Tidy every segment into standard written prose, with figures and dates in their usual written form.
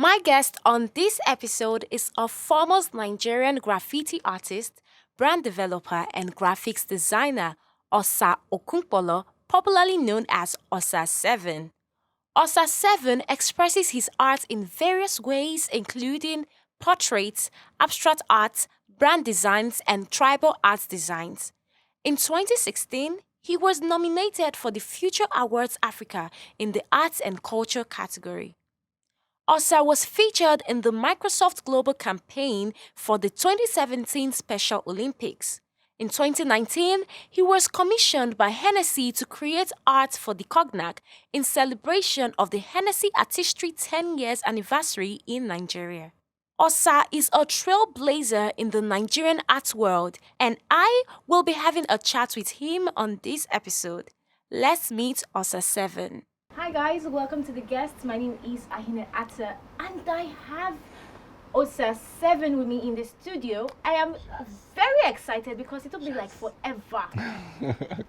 My guest on this episode is a foremost Nigerian graffiti artist, brand developer, and graphics designer, Osa Okunkpolo, popularly known as Osa 7. Osa 7 expresses his art in various ways, including portraits, abstract art, brand designs, and tribal art designs. In 2016, he was nominated for the Future Awards Africa in the Arts and Culture category. Osa was featured in the Microsoft Global campaign for the 2017 Special Olympics. In 2019, he was commissioned by Hennessy to create art for the Cognac in celebration of the Hennessy Artistry 10 years anniversary in Nigeria. Osa is a trailblazer in the Nigerian art world, and I will be having a chat with him on this episode. Let's meet Osa 7. Hi guys, welcome to the guests. My name is Ahine Atta, and I have Osa 7 with me in the studio. I am very excited because it took me like forever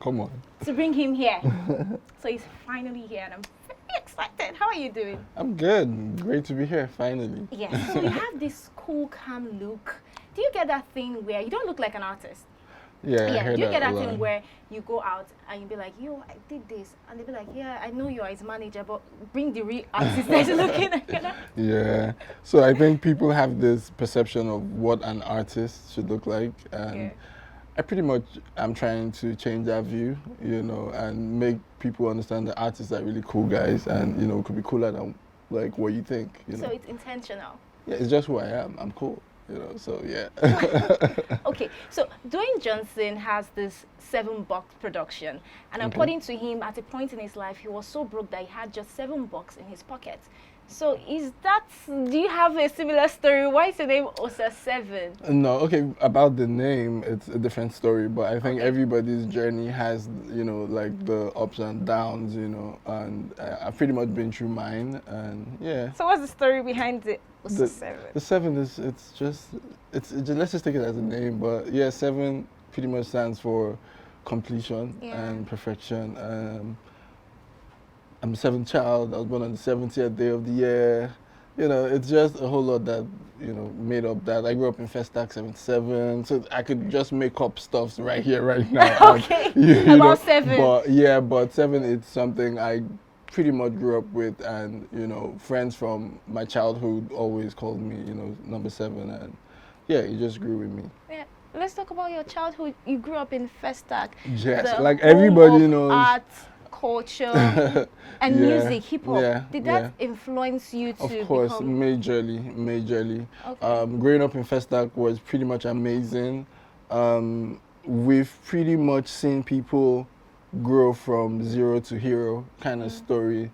Come on. to bring him here. So he's finally here, and I'm very excited. How are you doing? I'm good. Great to be here, finally. Yes, so you have this cool, calm look. Do you get that thing where you don't look like an artist? Yeah, I heard Do you get that a thing lot. where you go out and you be like, yo, I did this, and they be like, yeah, I know you're his manager, but bring the real artist that's looking at you know? Yeah. So I think people have this perception of what an artist should look like, and Yeah. I pretty much am trying to change that view, and make people understand that artists are really cool guys, and could be cooler than like what you think. So it's intentional. Yeah, it's just who I am. I'm cool. So yeah. Okay, so Dwayne Johnson has this 7 bucks production, and Okay. according to him, at a point in his life, he was so broke that he had just 7 bucks in his pocket. So do you have a similar story? Why is the name Osa 7? No, okay, about the name, it's a different story, but I think Okay. everybody's journey has, like the ups and downs, and I've pretty much been through mine, and yeah. So what's the story behind the Osa The, 7? the 7 is, let's just take it as a name, but yeah, 7 pretty much stands for completion Yeah. and perfection. I'm the 7th child. I was born on the 70th day of the year. It's just a whole lot that, made up that. I grew up in Festac 77, so I could just make up stuff right here, right now. Okay, About about 7. But 7 is something I pretty much grew up with, and, friends from my childhood always called me, number 7, and yeah, it just grew with me. Yeah. Let's talk about your childhood. You grew up in Festac. Yes, the like home everybody of knows. art, culture, and Yeah, music, hip hop. yeah, Did that yeah. influence you to Of course, become? majorly. Okay. Growing up in Festac was pretty much amazing. We've pretty much seen people grow from zero to hero kind of story.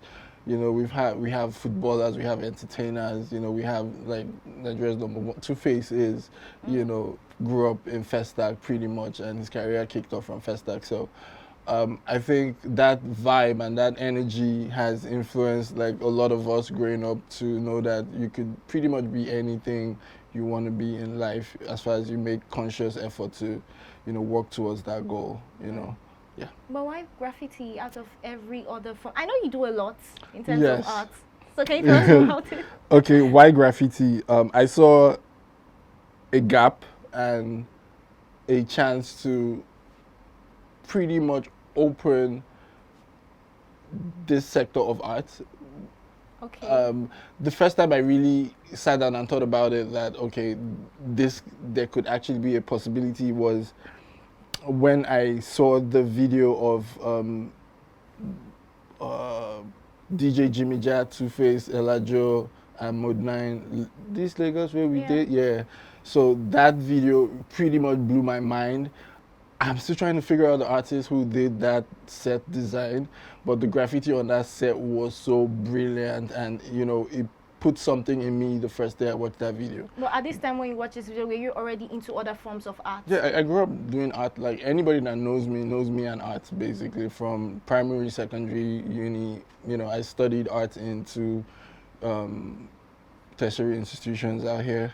We have footballers, we have entertainers, we have like Nigeria's number one. Two-Face is, grew up in Festac pretty much, and his career kicked off from Festac. So I think that vibe and that energy has influenced like a lot of us growing up to know that you could pretty much be anything you want to be in life as far as you make conscious effort to, work towards that goal, Yeah. But why graffiti out of every other form? I know you do a lot in terms Yes. of art. So can you tell us about it? Okay, why graffiti? I saw a gap and a chance to pretty much open this sector of art. Okay. The first time I really sat down and thought about it, that okay, there could actually be a possibility, was when I saw the video of DJ Jimmy Jat, Two-Face, Elajo, and Mode 9, this Lagos where we Yeah. did, yeah. So that video pretty much blew my mind. I'm still trying to figure out the artist who did that set design, but the graffiti on that set was so brilliant, and it put something in me the first day I watched that video. But at this time when you watch this video, were you already into other forms of art? Yeah, I grew up doing art. Like anybody that knows me and art, basically, from primary, secondary, uni. I studied art in 2 tertiary institutions out here.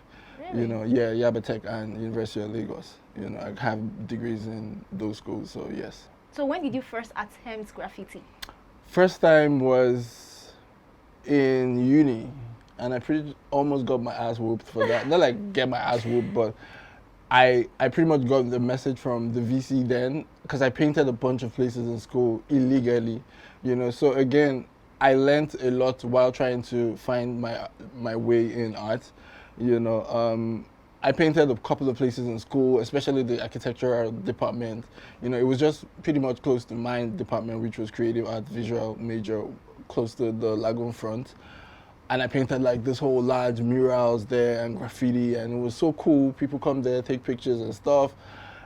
Really? Yeah, Yabatech and University of Lagos. I have degrees in those schools, so yes. So when did you first attempt graffiti? First time was in uni. and I pretty almost got my ass whooped for that. Not like get my ass whooped, but I pretty much got the message from the VC then, because I painted a bunch of places in school illegally, you know. So again, I learned a lot while trying to find my way in art, you know. I painted a couple of places in school, especially the architectural department. You know, it was just pretty much close to my department, which was creative art, visual major, close to the lagoon front. And I painted like this whole large murals there and graffiti, and it was so cool. People come there, take pictures and stuff.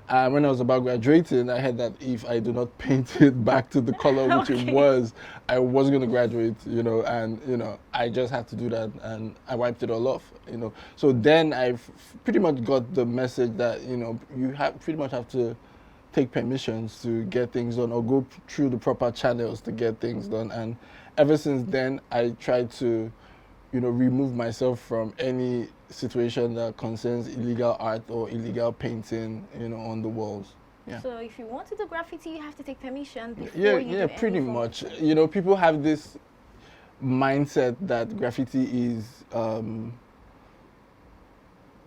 And when I was about graduating, I had that if I do not paint it back to the color which it was, I wasn't going to graduate, you know, and, you know, I just had to do that, and I wiped it all off, you know. So then I pretty much got the message that, you know, you pretty much have to take permissions to get things done, or go through the proper channels to get things done. And ever since then, I tried to, you know, remove myself from any situation that concerns illegal art or illegal painting, you know, on the walls. Yeah. So if you want to do graffiti, you have to take permission before Yeah, you yeah, do pretty any form much. of- You know, people have this mindset that graffiti is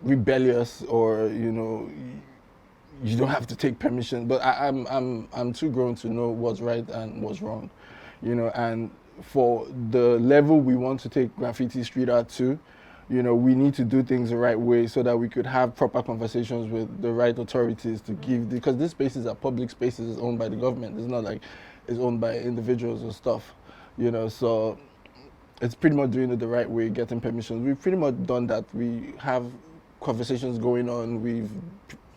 rebellious, or, you know, you don't have to take permission. But I'm too grown to know what's right and what's wrong, you know. And for the level we want to take graffiti street art to, you know, we need to do things the right way so that we could have proper conversations with the right authorities to give, because these spaces are public spaces, it's owned by the government. It's not like it's owned by individuals or stuff, you know. So it's pretty much doing it the right way, getting permissions. We've pretty much done that. We have conversations going on. We've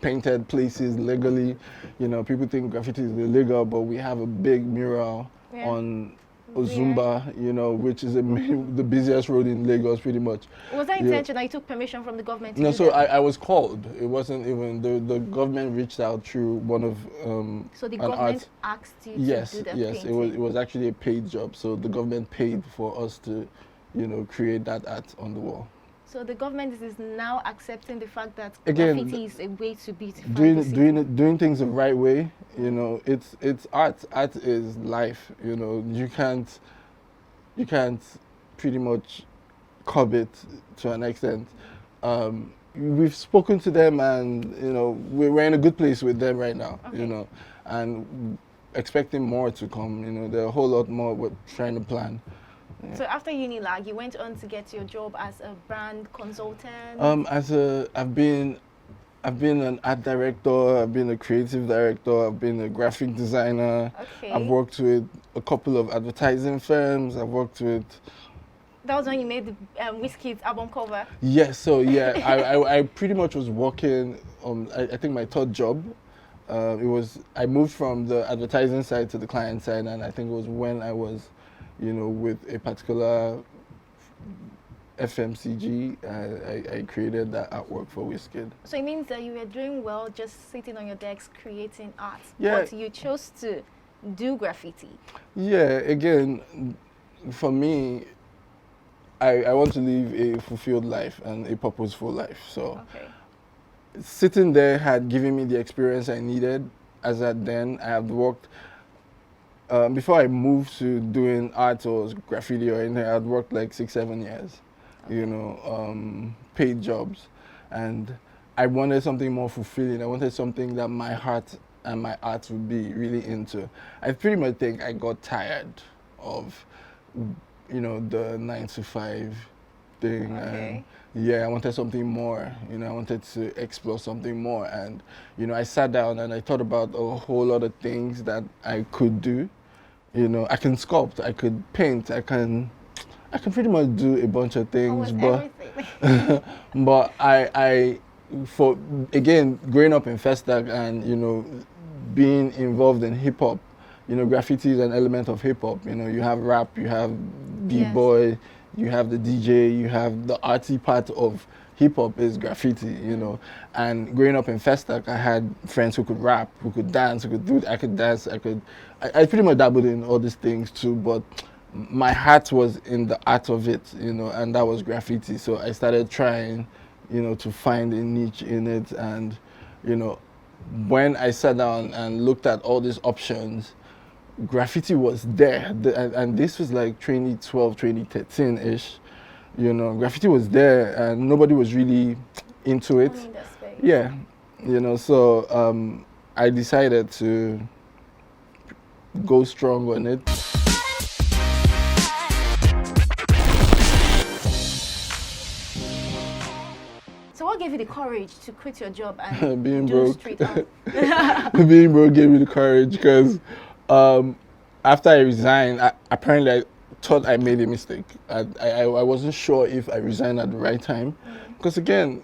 painted places legally. You know, people think graffiti is illegal, but we have a big mural Yeah. on Ozumba, you know, which is the busiest road in Lagos, pretty much. Was that Yeah. intentional? You took permission from the government to No, do so that? I was called. It wasn't even, the government reached out through one of So the an government art. asked you Yes, to do the yes, painting. it was actually a paid job. So the government paid for us to, you know, create that art on the wall. So the government is now accepting the fact that Again, graffiti is a way to beautify the city. doing things the right way. You know, it's art. Art is life. You know, you can't pretty much curb it to an extent. We've spoken to them, and, you know, we're in a good place with them right now. Okay. You know, and expecting more to come. You know, there are a whole lot more we're trying to plan. So after Unilag, you went on to get your job as a brand consultant. I've been an art director, I've been a creative director, I've been a graphic designer. Okay. I've worked with a couple of advertising firms. I've worked with, That was when you made the Wizkid's album cover. yes, so yeah, I pretty much was working on, I think, my third job. I moved from the advertising side to the client side, and I think it was when I was, you know, with a particular FMCG, I created that artwork for Wizkid. So it means that you were doing well just sitting on your desk creating art. Yeah. But you chose to do graffiti. Yeah, again, for me, I want to live a fulfilled life and a purposeful life. So Okay. sitting there had given me the experience I needed. As at then, I had worked, before I moved to doing art or graffiti or anything, I had worked like 6-7 years, you know, paid jobs. And I wanted something more fulfilling. I wanted something that my heart and my art would be really into. I pretty much think I got tired of, you know, the 9 to 5 thing. Okay. And yeah, I wanted something more. You know, I wanted to explore something more. And, you know, I sat down and I thought about a whole lot of things that I could do. You know, I can sculpt, I could paint, I can pretty much do a bunch of things. Almost But everything. but for again, growing up in Festac and, you know, being involved in hip hop, you know, graffiti is an element of hip hop. You know, you have rap, you have b-boy, you have the DJ, you have the arty part of hip hop is graffiti, you know. And growing up in Festac, I had friends who could rap, who could dance, who could do. I could dance. I pretty much dabbled in all these things too, but my heart was in the art of it, you know, and that was graffiti. So I started trying, you know, to find a niche in it. And, you know, when I sat down and looked at all these options, graffiti was there. And this was like 2012, 2013-ish. You know, graffiti was there and nobody was really into it. Only in that space. Yeah, you know, so I decided to go strong on it. So what gave you the courage to quit your job and Being do broke. street art? Being broke gave me the courage because after I resigned, apparently I thought I made a mistake. I wasn't sure if I resigned at the right time because again,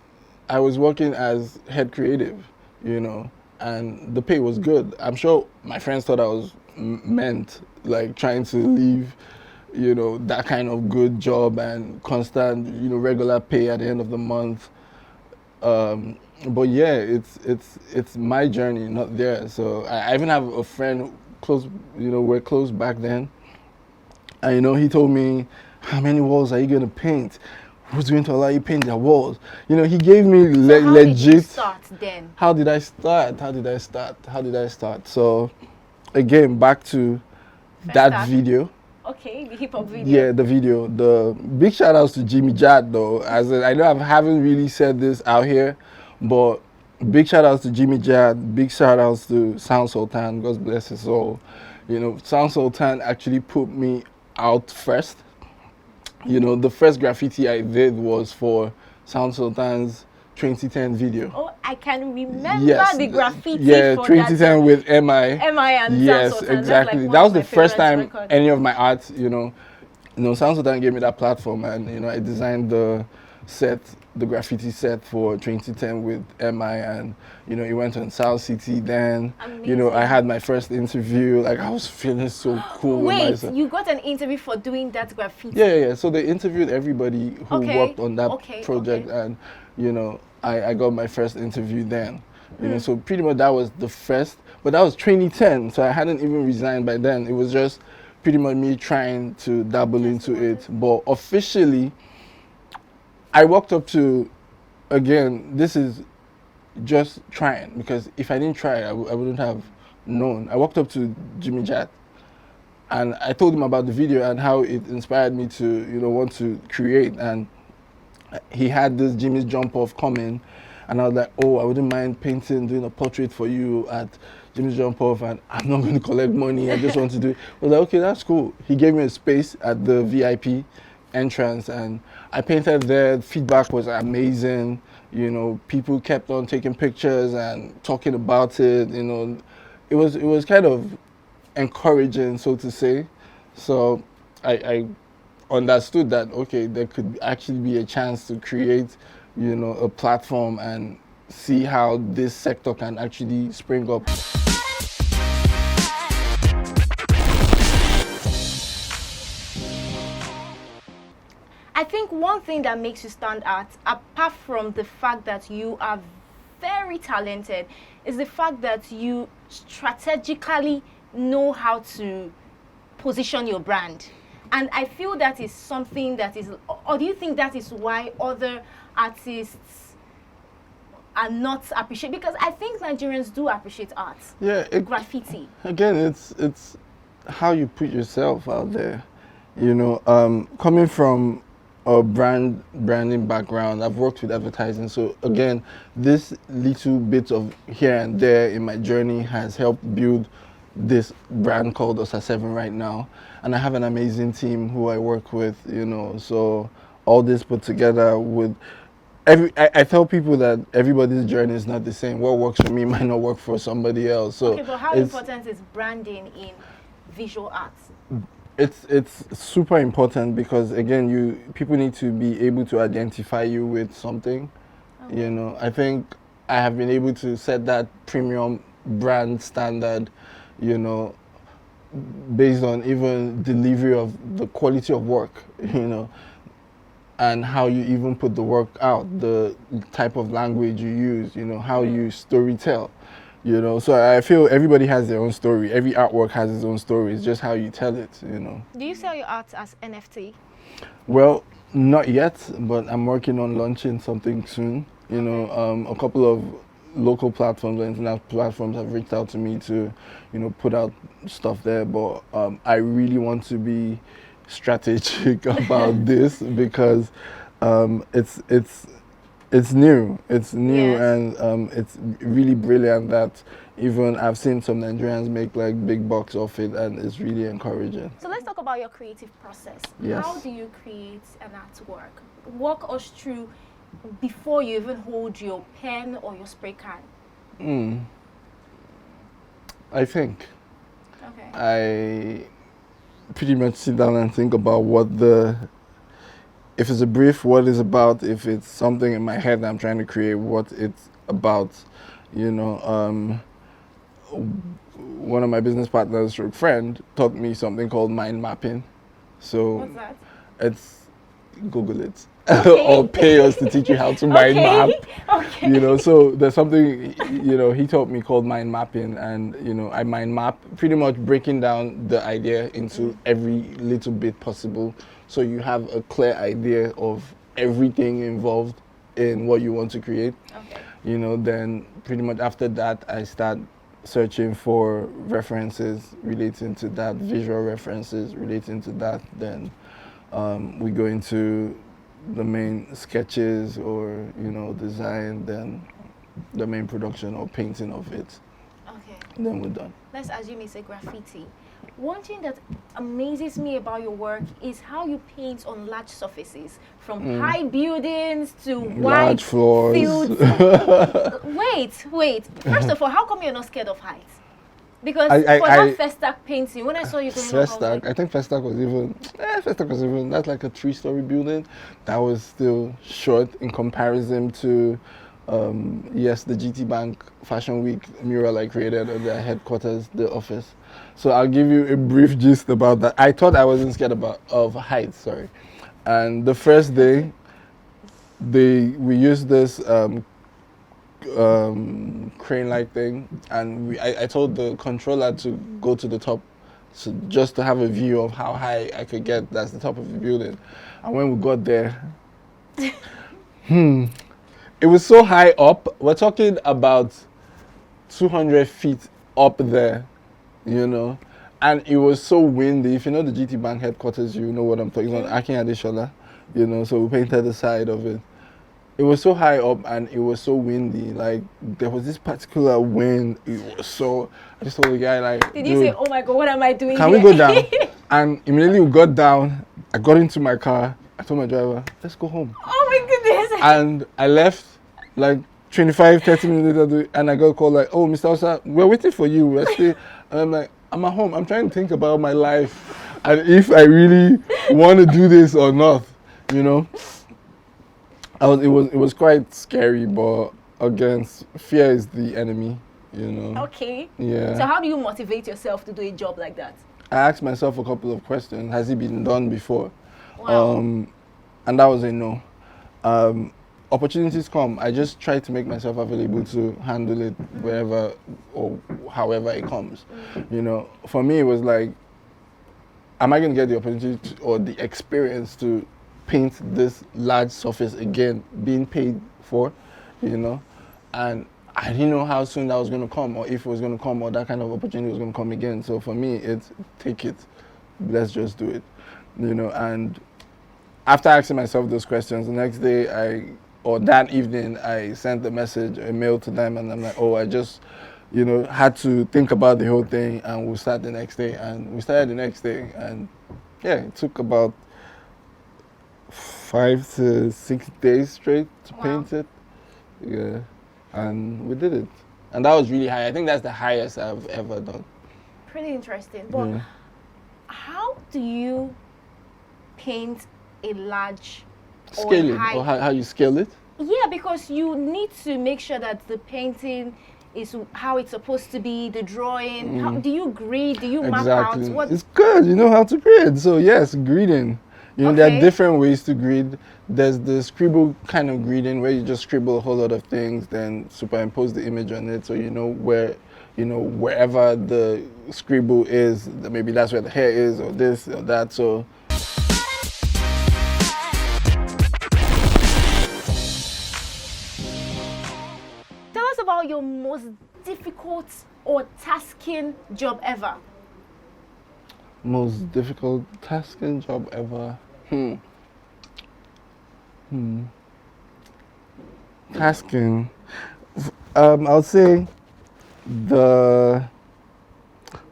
I was working as head creative, you know, and the pay was good. I'm sure my friends thought I was meant like trying to leave, you know, that kind of good job and constant, you know, regular pay at the end of the month. But yeah, it's my journey, not theirs. So I even have a friend close, you know, we're close back then, and you know, he told me, how many walls are you gonna paint? Who's going to allow you paint their walls? You know, he gave me So how legit. did you start then? How did I start? How did I start? How did I start? So again, back to that start. video. Okay, the hip hop video. Yeah, the video. The big shout outs to Jimmy Jad though. As I know I haven't really said this out here, but big shout outs to Jimmy Jad. Big shout outs to Sound Sultan. God bless his soul. You know, Sound Sultan actually put me out first. You know, the first graffiti I did was for Sound Sultan's 2010 video. Oh, I can remember Yes, the graffiti. Yeah, for 2010 with MI. MI and Yes, Sound Sultan. exactly. That's like That was one the of my first favorite time records. any of my art, you know, Sound Sultan gave me that platform, and you know, I designed the set, the graffiti set for 2010 with MI, and you know, it went on South City. Then, you know, I Amazing. had my first interview. Like I was feeling so cool. with Wait, myself. you got an interview for doing that graffiti? Yeah. So they interviewed everybody who Okay, worked on that okay, project, okay. and you know, I got my first interview then. You know, so pretty much that was the first, but that was 2010, so I hadn't even resigned by then. It was just pretty much me trying to dabble into it. But officially, I walked up to, again, this is just trying, because if I didn't try, I wouldn't have known. I walked up to Jimmy Jat and I told him about the video and how it inspired me to, you know, want to create. And he had this Jimmy's Jump Off coming, and I was like, oh, I wouldn't mind painting, doing a portrait for you at Jimmy's Jump Off, and I'm not going to collect money, I just want to do it. I was like, okay, that's cool. He gave me a space at the VIP entrance, and I painted there. The feedback was amazing. You know, people kept on taking pictures and talking about it. You know, it was kind of encouraging, so to say. So I understood that, okay, there could actually be a chance to create, you know, a platform and see how this sector can actually spring up. I think one thing that makes you stand out, apart from the fact that you are very talented, is the fact that you strategically know how to position your brand. And I feel that is something that is, or do you think that is why other artists are not appreciated? Because I think Nigerians do appreciate art. Yeah, Graffiti. again, it's how you put yourself out there. You know, coming from a branding background, I've worked with advertising. So again, this little bit of here and there in my journey has helped build this brand called Osa 7 right now. And I have an amazing team who I work with, you know, so all this put together with I tell people that everybody's journey is not the same. What works for me might not work for somebody else. So Okay, but how important is branding in visual arts? It's super important because again, people need to be able to identify you with something. You know, I think I have been able to set that premium brand standard, you know, based on even delivery of the quality of work, you know, and how you even put the work out, the type of language you use, you know, how you storytell. You know, so I feel everybody has their own story. Every artwork has its own story. It's just how you tell it, you know. Do you sell your art as NFT? Well, not yet, but I'm working on launching something soon. You know, a couple of local platforms or international platforms have reached out to me to, you know, put out stuff there. But I really want to be strategic about this because it's new. It's new, Yes. and it's really brilliant that even I've seen some Nigerians make like big bucks off it, and it's really encouraging. So let's talk about your creative process. Yes. How do you create an artwork? Walk us through before you even hold your pen or your spray can. I think Okay. I pretty much sit down and think about if it's a brief, what it's about. If it's something in my head that I'm trying to create, what it's about. You know, one of my business partners, stroke friend, taught me something called mind mapping. So What's that? it's Google it Okay. or pay us to teach you how to mind map. Okay. You know, so there's something, you know, he taught me called mind mapping, and you know, I mind map, pretty much breaking down the idea into every little bit possible, so you have a clear idea of everything involved in what you want to create. Okay. You know, then pretty much after that I start searching for references relating to that, visual references relating to that. Then we go into the main sketches or, you know, design, then the main production or painting of it. Okay. Then we're done. Let's assume it's a graffiti. One thing that amazes me about your work is how you paint on large surfaces, from high buildings to wide Large floors. fields. Wait. First of all, how come you're not scared of heights? Because for that Festac painting, when I saw you going up, Festac, I think Festac was even, that's like a 3-story building. That was still short in comparison to, yes, the GT Bank Fashion Week mural I created at their headquarters, the office. So I'll give you a brief gist about that. I thought I wasn't scared of heights, sorry. And the first day, we used this crane-like thing, and I told the controller to go to the top, so just to have a view of how high I could get. That's the top of the building. And when we got there, it was so high up. We're talking about 200 feet up there, you know, and it was so windy. If you know the GT Bank headquarters, you know what I'm talking about. Akin Adeshola, you know, so we painted the side of it. It was so high up and it was so windy. Like, there was this particular wind. It was so, I just told the guy, like, did you say, oh my God, what am I doing can here? we go down? And immediately we got down. I got into my car. I told my driver, let's go home. Oh my goodness. And I left like 25, 30 minutes later, and I got a call like, oh, Mr. Osa, we're waiting for you. We're still, and I'm like, I'm at home. I'm trying to think about my life and if I really want to do this or not, you know. It was quite scary, but again, fear is the enemy, you know. Okay. Yeah. So how do you motivate yourself to do a job like that? I asked myself a couple of questions. Has it been done before? Wow. And that was a no. Opportunities come. I just try to make myself available to handle it wherever or however it comes. You know, for me, it was like, am I going to get the opportunity or the experience to paint this large surface again, being paid for, you know? And I didn't know how soon that was going to come, or if it was going to come, or that kind of opportunity was going to come again. So for me, it's take it, let's just do it, you know? And after asking myself those questions, the next day that evening, I sent a mail to them, and I'm like, oh, I just, you know, had to think about the whole thing, and we'll start the next day. And we started the next day, and yeah, it took about 5 to 6 days straight to paint it. Yeah, and we did it. And that was really high. I think that's the highest I've ever done. Pretty interesting. But how do you paint a large Scale or it, high? or how you scale it? Yeah, because you need to make sure that the painting is how it's supposed to be, the drawing. How do you grade? Do you map out? Exactly. What? It's good. You know how to grid. So yes, grading. You know, there Okay. are different ways to grid. There's the scribble kind of grading where you just scribble a whole lot of things, then superimpose the image on it, so you know where, you know, wherever the scribble is, maybe that's where the hair is, or this or that. So Tell us about your most difficult or tasking job ever. Most difficult tasking job ever. Tasking. I'll say the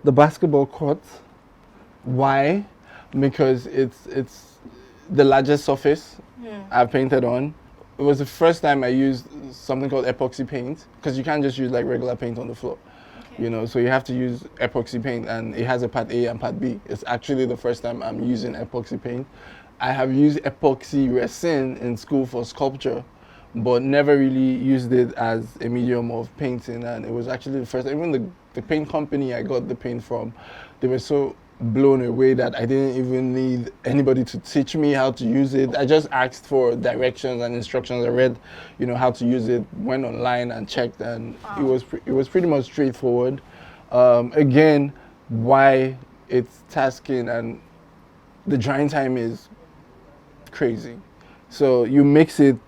basketball court. Why? Because it's the largest surface I've painted on. It was the first time I used something called epoxy paint, because you can't just use like regular paint on the floor. Okay. You know, so you have to use epoxy paint, and it has a part A and part B. It's actually the first time I'm using epoxy paint. I have used epoxy resin in school for sculpture, but never really used it as a medium of painting. And it was actually the first, even the paint company I got the paint from, they were so blown away that I didn't even need anybody to teach me how to use it. I just asked for directions and instructions. I read, you know, how to use it, went online and checked, and it was pretty much straightforward. Again, why it's tasking, and the drying time is crazy. So you mix it,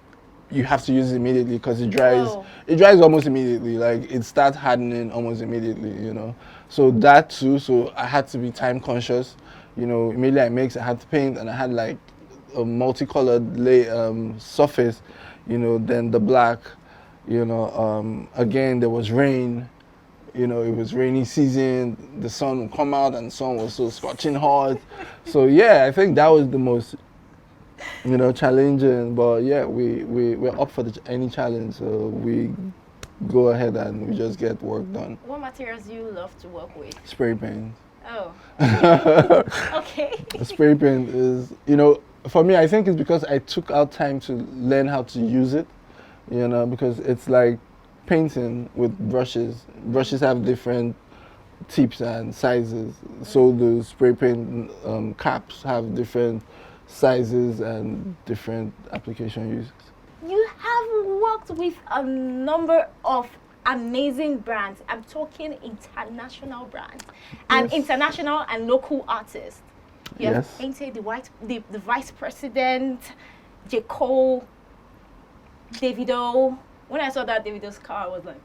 you have to use it immediately because it dries. Whoa. It dries almost immediately. Like it starts hardening almost immediately. You know, so that too. So I had to be time conscious. You know, immediately I mixed, I had to paint, and I had like a multicolored surface. You know, then the black. You know, again there was rain. You know, it was rainy season. The sun would come out, and the sun was so scorching hot. So yeah, I think that was the most, you know, challenging. But yeah, we're up for any challenge, so we go ahead and we just get work done. What materials do you love to work with? Spray paint. Oh. Okay. Spray paint is, you know, for me, I think it's because I took out time to learn how to use it, you know, because it's like painting with brushes. Brushes have different tips and sizes, so the spray paint caps have different sizes and different application uses. You have worked with a number of amazing brands. I'm talking international brands and Yes. international and local artists. You have Yes. painted the vice president, J. Cole, Davido. When I saw that Davido's car, I was like,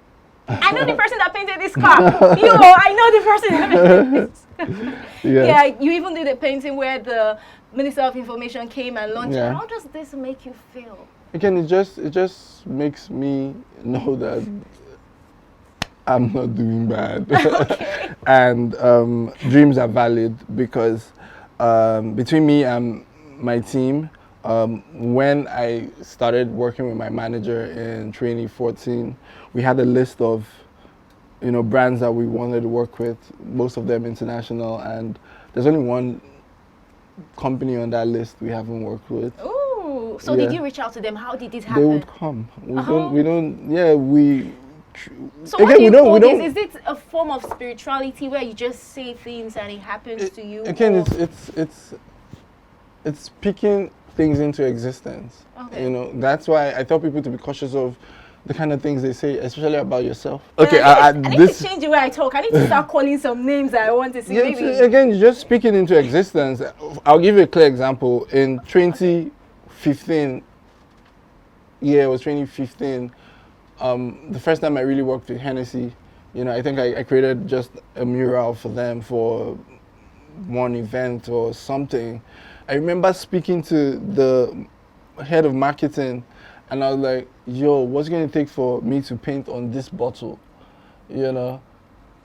I know the person that painted this car. I know the person that painted this. Yes. Yeah, you even did a painting where the Minister of Information came and launched it. Yeah. How does this make you feel? Again, it just makes me know that I'm not doing bad. Okay. And dreams are valid, because between me and my team, when I started working with my manager in 2014, we had a list of, you know, brands that we wanted to work with, most of them international, and there's only one company on that list we haven't worked with. Ooh, so Yeah. did you reach out to them? How did it They happen? would come. Oh. We don't, yeah, we. So Again, what do we you don't- call we this? don't- Is it a form of spirituality where you just say things and it happens to you? Again, or- it's speaking things into existence. Okay. You know, that's why I tell people to be cautious of the kind of things they say, especially about yourself. Okay, I need to change the way I talk. I need to start calling some names that I want to see. yeah, Maybe. again, you're just speaking into existence. I'll give you a clear example. In 2015, yeah, it was 2015. The first time I really worked with Hennessy, you know, I think I created just a mural for them for one event or something. I remember speaking to the head of marketing, and I was like, yo, what's it going to take for me to paint on this bottle? You know?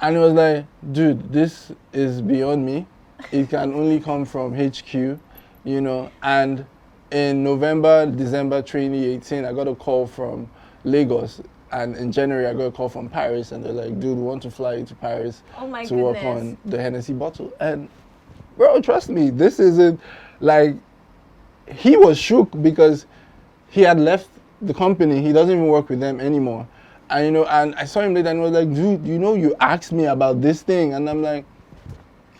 And he was like, dude, this is beyond me. It can only come from HQ, you know? And in November, December 2018, I got a call from Lagos. And in January, I got a call from Paris, and they're like, dude, we want to fly you to Paris Oh my to work goodness. on the Hennessy bottle. And bro, trust me, this isn't like, he was shook because he had left the company. He doesn't even work with them anymore. And you know, and I saw him later and was like, dude, you know, you asked me about this thing. And I'm like,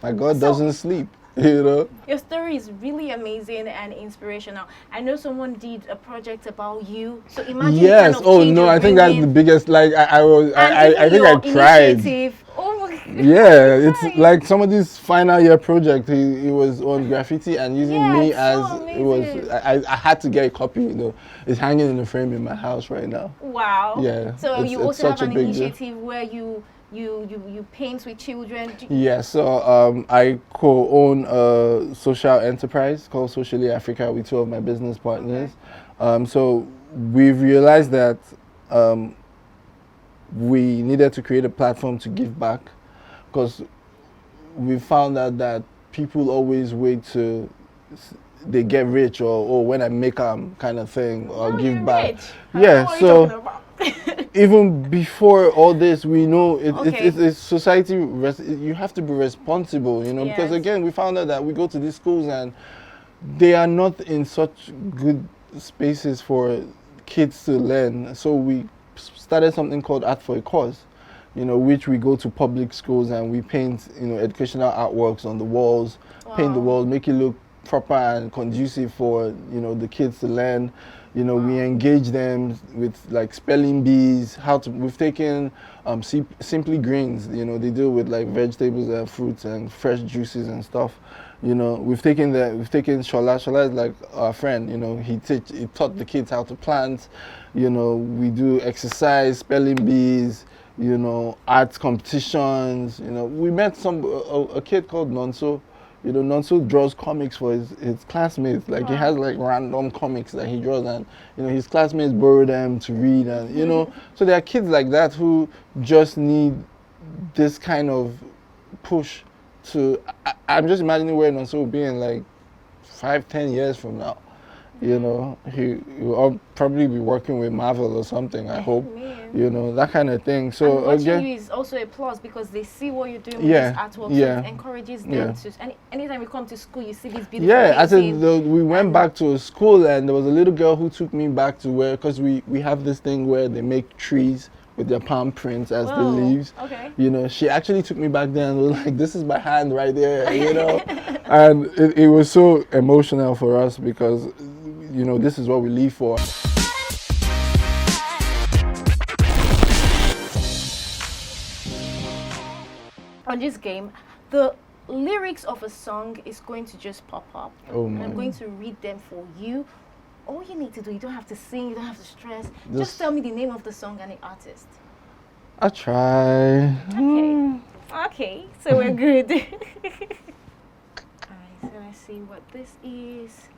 my God So- doesn't sleep, you know? Your story is really amazing and inspirational. I know someone did a project about you. So imagine Yes. the kind of Oh change no, you're I think that's the bringing. biggest. Like I was, And I even think I your cried. initiative. Oh my God. Yeah, it's Right. like somebody's final year project. He was on Graffiti and using Yeah, me it's as so it was. amazing. I had to get a copy. You know, it's hanging in a frame in my house right now. Wow. Yeah, So it's- you it's also have such a an big deal. initiative where you you paint with children. Yeah, so I co-own a social enterprise called Socially Africa with two of my business partners. So we've realized that we needed to create a platform to give back, because we found out that people always wait to they get rich, or when I make kind of thing, or give back. Rich. Yeah, What are you so talking about? even before all this, we know Okay. it's society. You have to be responsible, because Yes. again, we found out that we go to these schools and they are not in such good spaces for kids to learn. So we started something called Art for a Cause, which we go to public schools and we paint, educational artworks on the walls, paint the Wow. walls, make it look proper and conducive for, the kids to learn. We engage them with like spelling bees, we've taken Simply Greens, they deal with like vegetables and fruits and fresh juices and stuff. We've taken Shola. Shola is like our friend, he taught the kids how to plant. We do exercise, spelling bees, art competitions. We met a kid called Nonso. Nonso draws comics for his classmates. Like, he has like random comics that he draws, and his classmates borrow them to read, and so there are kids like that who just need this kind of push to. I'm just imagining where Nonso will be in like 5-10 years from now. He will probably be working with Marvel or something, I hope. That kind of thing. So And watching again, you is also a plus, because they see what you're doing Yeah, with these artworks, yeah, so it encourages them yeah. to. And anytime you come to school, you see these beautiful yeah, I said paintings. we went back to a school, and there was a little girl who took me back to where, because we have this thing where they make trees with their palm prints as the Whoa, leaves. okay. She actually took me back there and was like, this is my hand right there, and it was so emotional for us, because this is what we live for. On this game, the lyrics of a song is going to just pop up. Oh And my. I'm going to read them for you. All you need to do, you don't have to sing, you don't have to stress. Just- Just tell me the name of the song and the artist. I try. Okay. Okay, so we're good. Alright, so let's see what this is.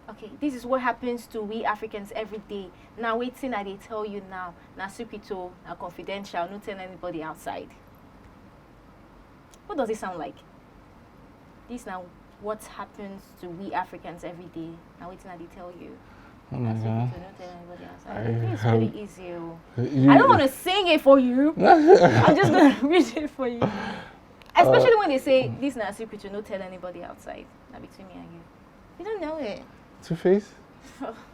Okay, this is what happens to we Africans every day. Now waiting, I they tell you now. Now secret, now confidential, not tell anybody outside. What does it sound like? This now what happens to we Africans every day. Now waiting, I they tell you. Oh my God. So don't tell anybody outside. I I think it's have- really easy. I don't want to sing it for you. I'm just gonna read it for you. Especially when they say this is not a secret, you don't tell anybody outside. Now between me and you. You don't know it. Two-Face?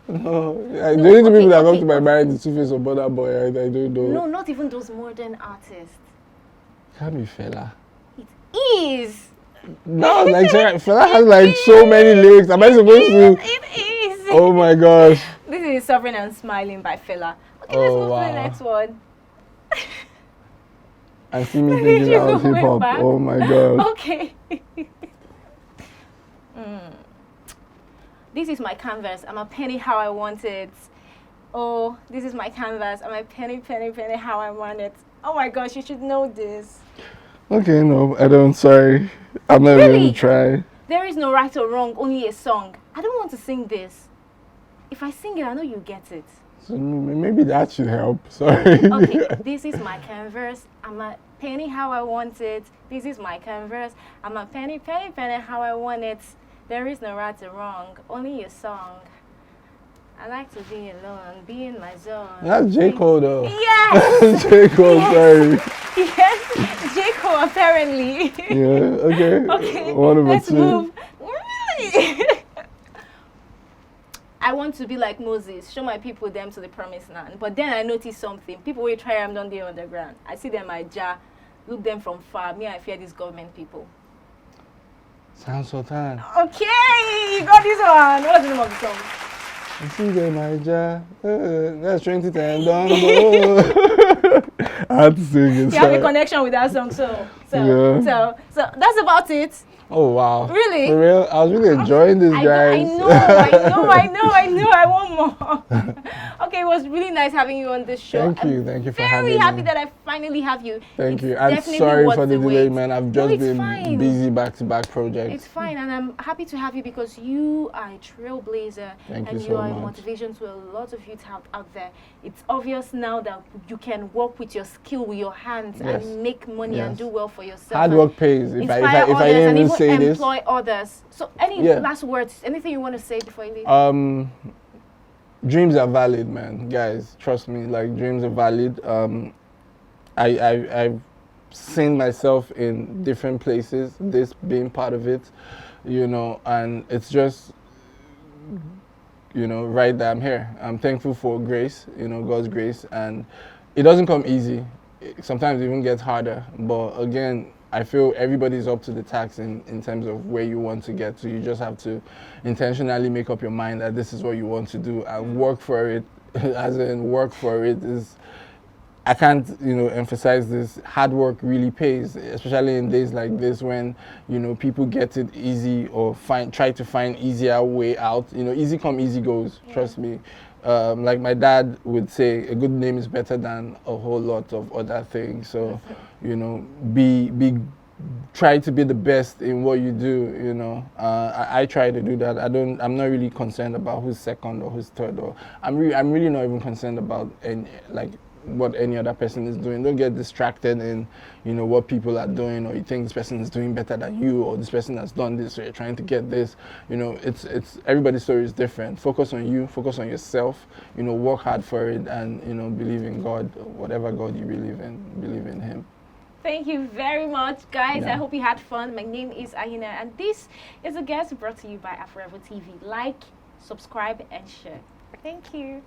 No. The only two people that come to my mind is Two-Face or Burna Boy. I don't know. No, not even those modern artists. Can't be Fela. It is. No, like Fela has like so many lyrics. Am I supposed to? It is. Oh my gosh. This is Sovereign and Smiling by Fela. Okay, let's Oh, move to wow. the next one. I see me thinking You I was went hip hop. back. Oh my gosh. Okay. This is my canvas. I'm a penny how I want it. Oh, this is my canvas. I'm a penny, penny, penny how I want it. Oh my gosh, you should know this. Okay, no, I don't. Sorry. I'm not Really? going to try. There is no right or wrong, only a song. I don't want to sing this. If I sing it, I know you get it. So maybe that should help. Sorry. Okay, this is my canvas. I'm a penny how I want it. This is my canvas. I'm a penny, penny, penny how I want it. There is no right or wrong, only a song. I like to be alone, be in my zone. That's J. Cole though. Yes! J. Cole, Yes. sorry. Yes! J. Cole, apparently. Yeah, okay. Okay, One of the let's two. move. I want to be like Moses, show my people them to the promised land. But then I noticed something. People will try them down there on the ground. I see them, I jar, look them from far. Me, I fear these government people. Sound Sultan. Okay, you got this one. What's the name of the song? I see them, Naija. That's 2010. Don't go. I had to sing it. You have a sorry. connection with that song, so Yeah. that's about it. Oh wow. Really? For real? I was really enjoying this, I guys. know. I want more. Okay, it was really nice having you on this show. Thank you for having me. Very happy that I finally have you. Thank you. It's I'm definitely sorry worth for the delay, wait. man. I've No, just it's been fine. busy back-to-back projects. It's fine, and I'm happy to have you because you are a trailblazer Thank and you you so are a much. motivation to a lot of youth out there. It's obvious now that you can work with your skill, with your hands, Yes. and make money and Yes. do well for yourself. Hard and work pays. If inspire I others didn't and even say this. employ others. So, any Yeah. last words? Anything you want to say before you leave? Dreams are valid, man. Guys, trust me. Like dreams are valid. I've seen myself in different places. This being part of it, you know, and it's just, you know, right that I'm here. I'm thankful for grace, you know, God's grace, and it doesn't come easy. Sometimes it even gets harder. But again, I feel everybody's up to the task in terms of where you want to get to. You just have to intentionally make up your mind that this is what you want to do and work for it. As in, work for it is, I can't, you know, emphasize this. Hard work really pays, especially in days like this when, you know, people get it easy or try to find easier way out. You know, easy come, easy goes. Yeah. Trust me. Like my dad would say, a good name is better than a whole lot of other things. So, you know, try to be the best in what you do. You know, I try to do that. I'm not really concerned about who's second or who's third. Or I'm really not even concerned about what any other person is doing. Don't get distracted in, you know, what people are doing, or you think this person is doing better than you, or this person has done this, or you're trying to get this. You know, it's everybody's story is different. Focus on you, focus on yourself, you know, work hard for it, and, you know, believe in God, whatever God you believe in Him. Thank you very much, guys. Yeah. I hope you had fun. My name is Ahina, and this is a guest brought to you by AFOREVO TV. Like, subscribe, and share. Thank you.